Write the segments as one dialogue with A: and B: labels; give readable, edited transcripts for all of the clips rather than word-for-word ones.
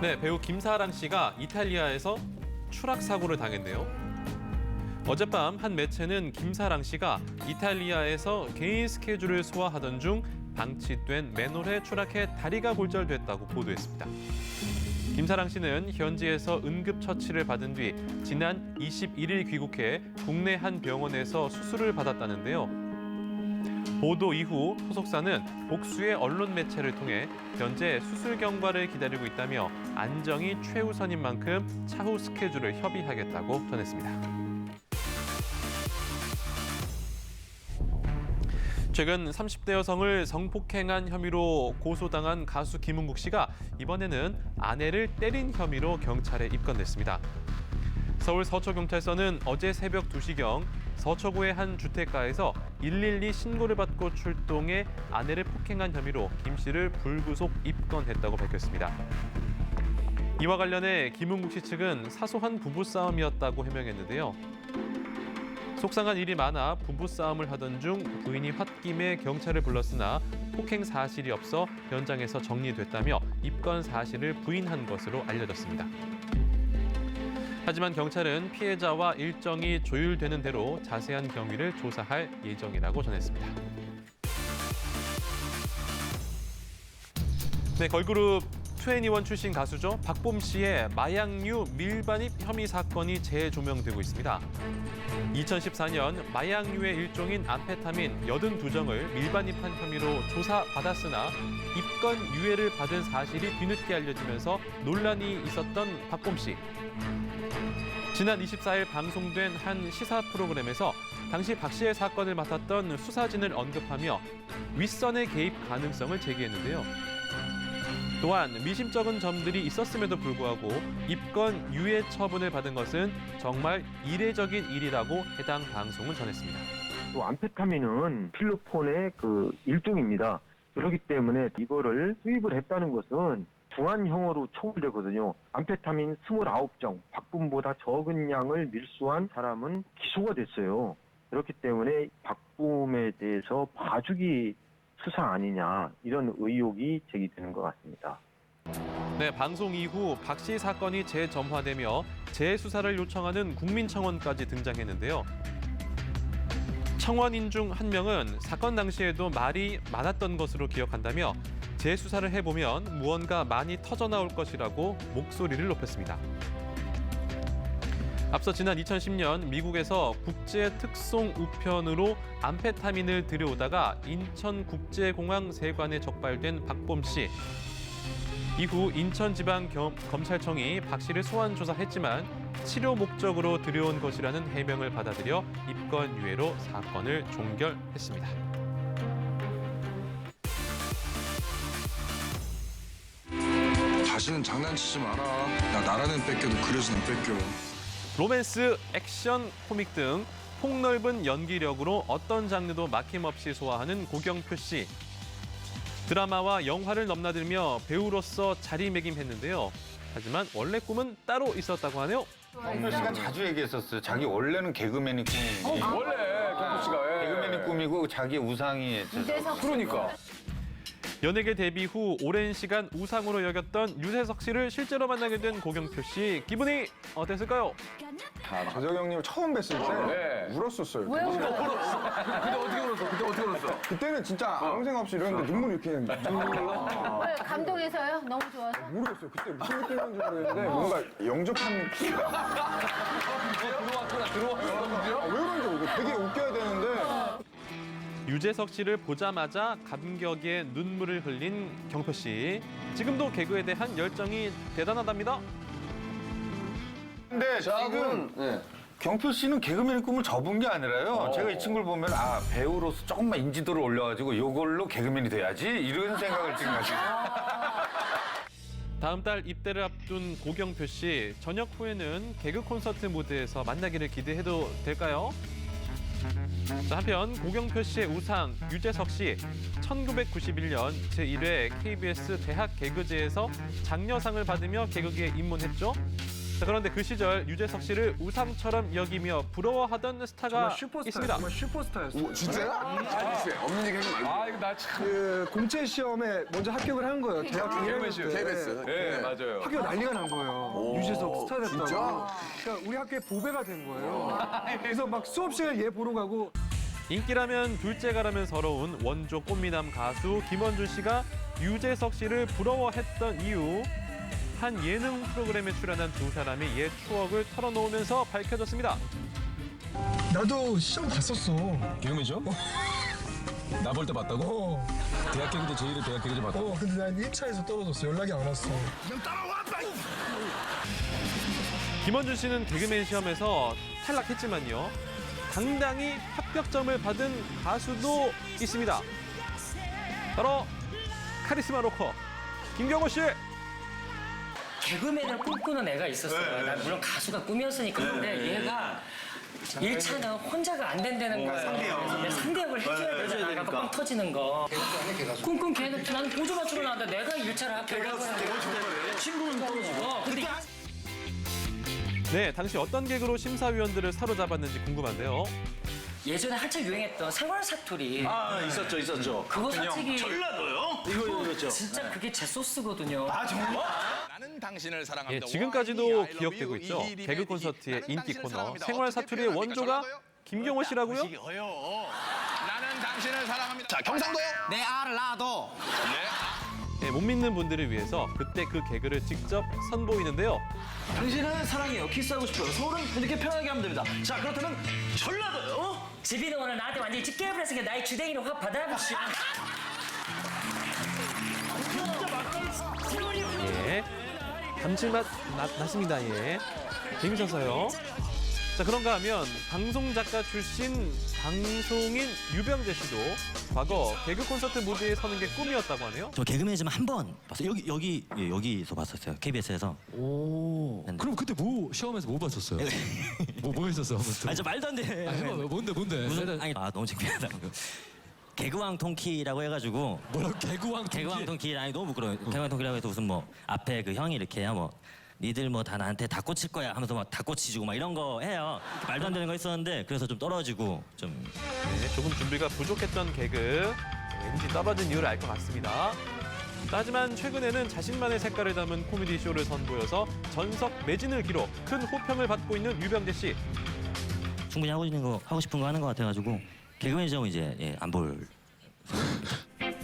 A: 네, 배우 김사랑 씨가 이탈리아에서 추락 사고를 당했네요. 어젯밤 한 매체는 김사랑 씨가 이탈리아에서 개인 스케줄을 소화하던 중 방치된 맨홀에 추락해 다리가 골절됐다고 보도했습니다. 김사랑 씨는 현지에서 응급처치를 받은 뒤 지난 21일 귀국해 국내 한 병원에서 수술을 받았다는데요. 보도 이후 소속사는 복수의 언론 매체를 통해 현재 수술 경과를 기다리고 있다며 안정이 최우선인 만큼 차후 스케줄을 협의하겠다고 전했습니다. 최근 30대 여성을 성폭행한 혐의로 고소당한 가수 김은국 씨가 이번에는 아내를 때린 혐의로 경찰에 입건됐습니다. 서울 서초경찰서는 어제 새벽 2시경 서초구의 한 주택가에서 112 신고를 받고 출동해 아내를 폭행한 혐의로 김 씨를 불구속 입건했다고 밝혔습니다. 이와 관련해 김은국 씨 측은 사소한 부부싸움이었다고 해명했는데요. 속상한 일이 많아 부부싸움을 하던 중 부인이 홧김에 경찰을 불렀으나 폭행 사실이 없어 현장에서 정리됐다며 입건 사실을 부인한 것으로 알려졌습니다. 하지만 경찰은 피해자와 일정이 조율되는 대로 자세한 경위를 조사할 예정이라고 전했습니다. 네, 걸그룹 2NE1 출신 가수죠. 박봄 씨의 마약류 밀반입 혐의 사건이 재조명되고 있습니다. 2014년 마약류의 일종인 암페타민 82정을 밀반입한 혐의로 조사받았으나 입건 유예를 받은 사실이 뒤늦게 알려지면서 논란이 있었던 박봄 씨. 지난 24일 방송된 한 시사 프로그램에서 당시 박 씨의 사건을 맡았던 수사진을 언급하며 윗선의 개입 가능성을 제기했는데요. 또한 미심쩍은 점들이 있었음에도 불구하고 입건 유예 처분을 받은 것은 정말 이례적인 일이라고 해당 방송은 전했습니다.
B: 또 암페타민은 필로폰의 일종입니다. 그렇기 때문에 이거를 수입을 했다는 것은 중한형으로 처벌되거든요. 암페타민 29정, 박붐보다 적은 양을 밀수한 사람은 기소가 됐어요. 그렇기 때문에 박붐에 대해서 봐주기 수사 아니냐 이런 의혹이 제기되는 것 같습니다.
A: 네, 방송 이후 박 씨 사건이 재점화되며 재수사를 요청하는 국민청원까지 등장했는데요. 청원인 중 한 명은 사건 당시에도 말이 많았던 것으로 기억한다며 재수사를 해보면 무언가 많이 터져나올 것이라고 목소리를 높였습니다. 앞서 지난 2010년 미국에서 국제특송 우편으로 암페타민을 들여오다가 인천국제공항 세관에 적발된 박봄 씨. 이후 인천지방검찰청이 박 씨를 소환 조사했지만 치료 목적으로 들여온 것이라는 해명을 받아들여 입건 유예로 사건을 종결했습니다.
C: 다시는 장난치지 마라. 나 나라는 뺏겨도 그려서는 뺏겨.
A: 로맨스, 액션, 코믹 등 폭넓은 연기력으로 어떤 장르도 막힘없이 소화하는 고경표 씨. 드라마와 영화를 넘나들며 배우로서 자리매김했는데요. 하지만 원래 꿈은 따로 있었다고 하네요.
D: 경표 씨가 자주 얘기했었어요. 자기 원래는 개그맨이 꿈이고.
E: 원래 경표 씨가
D: 개그맨이 꿈이고 자기의 우상이
E: 그러니까.
A: 연예계 데뷔 후 오랜 시간 우상으로 여겼던 유재석 씨를 실제로 만나게 된 고경표 씨. 기분이 어땠을까요?
C: 재석 형님을 처음 뵀을 때
E: 네.
C: 울었었어요.
E: 근데 어떻게 울었어?
C: 그때는 진짜 아무 생각 없이 이러는데 눈물이 이렇게
F: 왜 감동해서요? 너무 좋아서?
C: 모르겠어요. 그때 무슨 느낌인지 모르겠는데 뭔가 영접한 느낌? 왜 그런지 모르겠어요. 되게 웃겨야 되는데
A: 유재석 씨를 보자마자 감격에 눈물을 흘린 경표 씨. 지금도 개그에 대한 열정이 대단하답니다.
D: 근데 지금 경표 씨는 개그맨의 꿈을 접은 게 아니라요. 제가 이 친구를 보면 배우로서 조금만 인지도를 올려가지고 이걸로 개그맨이 돼야지 이런 생각을 지금 하시고.
A: 다음 달 입대를 앞둔 고경표 씨. 전역 후에는 개그 콘서트 무대에서 만나기를 기대해도 될까요? 자, 한편 고경표 씨의 우상 유재석 씨. 1991년 제1회 KBS 대학 개그제에서 장려상을 받으며 개그계에 입문했죠. 자, 그런데 그 시절 유재석 씨를 우상처럼 여기며 부러워하던 스타가 있습니다.
G: 정말 슈퍼스타였어요.
C: 진짜요? 없는 얘기 하지 말고.
E: 아, 이거 나 참.
G: 그 공채 시험에 먼저 합격을 한 거예요. 대학 1학년 때.
C: KBS.
E: 네, 맞아요.
G: 학교 난리가 난 거예요. 유재석 스타 됐다고.
C: 진짜?
G: 그러니까 우리 학교에 보배가 된 거예요. 그래서 막 수업 시간에 얘 보러 가고
A: 인기라면 둘째가라면 서러운 원조 꽃미남 가수 김원준 씨가 유재석 씨를 부러워했던 이유, 한 예능 프로그램에 출연한 두 사람이 옛 추억을 털어놓으면서 밝혀졌습니다.
G: 나도 시험 봤었어.
H: 개그맨 시험? 나 볼 때 봤다고? 대학 개그 때 제1회 대학 개그 때 봤다고?
G: 근데 난 1차에서 떨어졌어. 연락이 안 왔어.
A: 김원준 씨는 개그맨 시험에서 탈락했지만요. 당당히 합격점을 받은 가수도 있습니다. 바로 카리스마 로커 김경호 씨.
I: 개그맨을 꿈꾸는 애가 있었어요. 난 물론 가수가 꿈이었으니까. 근데 얘가 1차는 혼자가 안 된다는 거야. 그래서 상대역을 해줘야 되잖아. 그러니까 빵 터지는 거. 꿈꾼 걔는 나는 보조 맞추러 나왔는데 내가 1차를 합격을 한 거야. 친구는 떨어지고. 근데
A: 네, 당시 어떤 개그로 심사위원들을 사로잡았는지 궁금한데요.
I: 예전에 한참 유행했던 생활 사투리.
J: 아, 있었죠.
I: 그거 솔직히
J: 전라도요? 이거였죠.
I: 진짜 그게 제 소스거든요.
J: 아, 정말? 나는 당신을 사랑합니다.
A: 예, 지금까지도 기억되고 있죠. 개그 콘서트의 인기 코너 생활 사투리의 원조가 김경호 씨라고요?
J: 나는 당신을 사랑합니다. 자, 경상도요?
K: 내 알을 낳아도
A: 예, 못 믿는 분들을 위해서 그때 그 개그를 직접 선보이는데요.
K: 당신은 사랑해요. 키스하고 싶어요. 서울은 이렇게 편하게 하면 됩니다. 자, 그렇다면 전라도요?
I: 집이는 오늘 나한테 완전히 집게임을 했으니까 나의 주댕이를 확 받아보시오.
A: 예, 감칠맛 났습니다. 예, 재밌어서요. 자, 그런가 하면 방송 작가 출신 방송인 유병재 씨도 과거 개그 콘서트 무대에 서는 게 꿈이었다고 하네요.
L: 저 개그맨이지만 한 번 봤어요. 여기서 봤었어요. KBS에서.
H: 오. 그럼 그때 시험에서 뭐 봤었어요? 뭐 했었어?
L: 아니 저 말도 안 돼.
H: 해봐. 뭔데?
L: 무슨 아니 너무 창피하다. 개그왕 통키라고 해가지고
H: 뭐라고? 개그왕
L: 개그왕 통키 아니 너무 부끄러워. 개그왕 통키라고 해서 무슨 뭐 앞에 그 형이 이렇게 해요 뭐. 니들 뭐 다 나한테 다 꽂힐 거야 하면서 막 다 꽂히주고 막 이런 거 해요. 말도 안 되는 거 있었는데 그래서 좀 떨어지고 좀
A: 네, 조금 준비가 부족했던 개그, 왠지 떨어진 이유를 알 것 같습니다. 하지만 최근에는 자신만의 색깔을 담은 코미디 쇼를 선보여서 전석 매진을 기록, 큰 호평을 받고 있는 유병재 씨.
L: 충분히 하고 싶은 거 하는 거 같아가지고 개그맨이죠 이제 안 볼.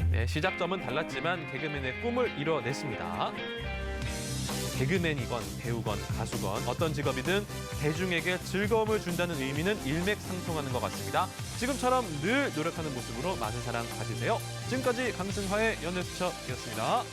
A: 네, 시작점은 달랐지만 개그맨의 꿈을 이뤄냈습니다. 개그맨이건 배우건 가수건 어떤 직업이든 대중에게 즐거움을 준다는 의미는 일맥상통하는 것 같습니다. 지금처럼 늘 노력하는 모습으로 많은 사랑 가지세요. 지금까지 강승화의 연예수첩이었습니다.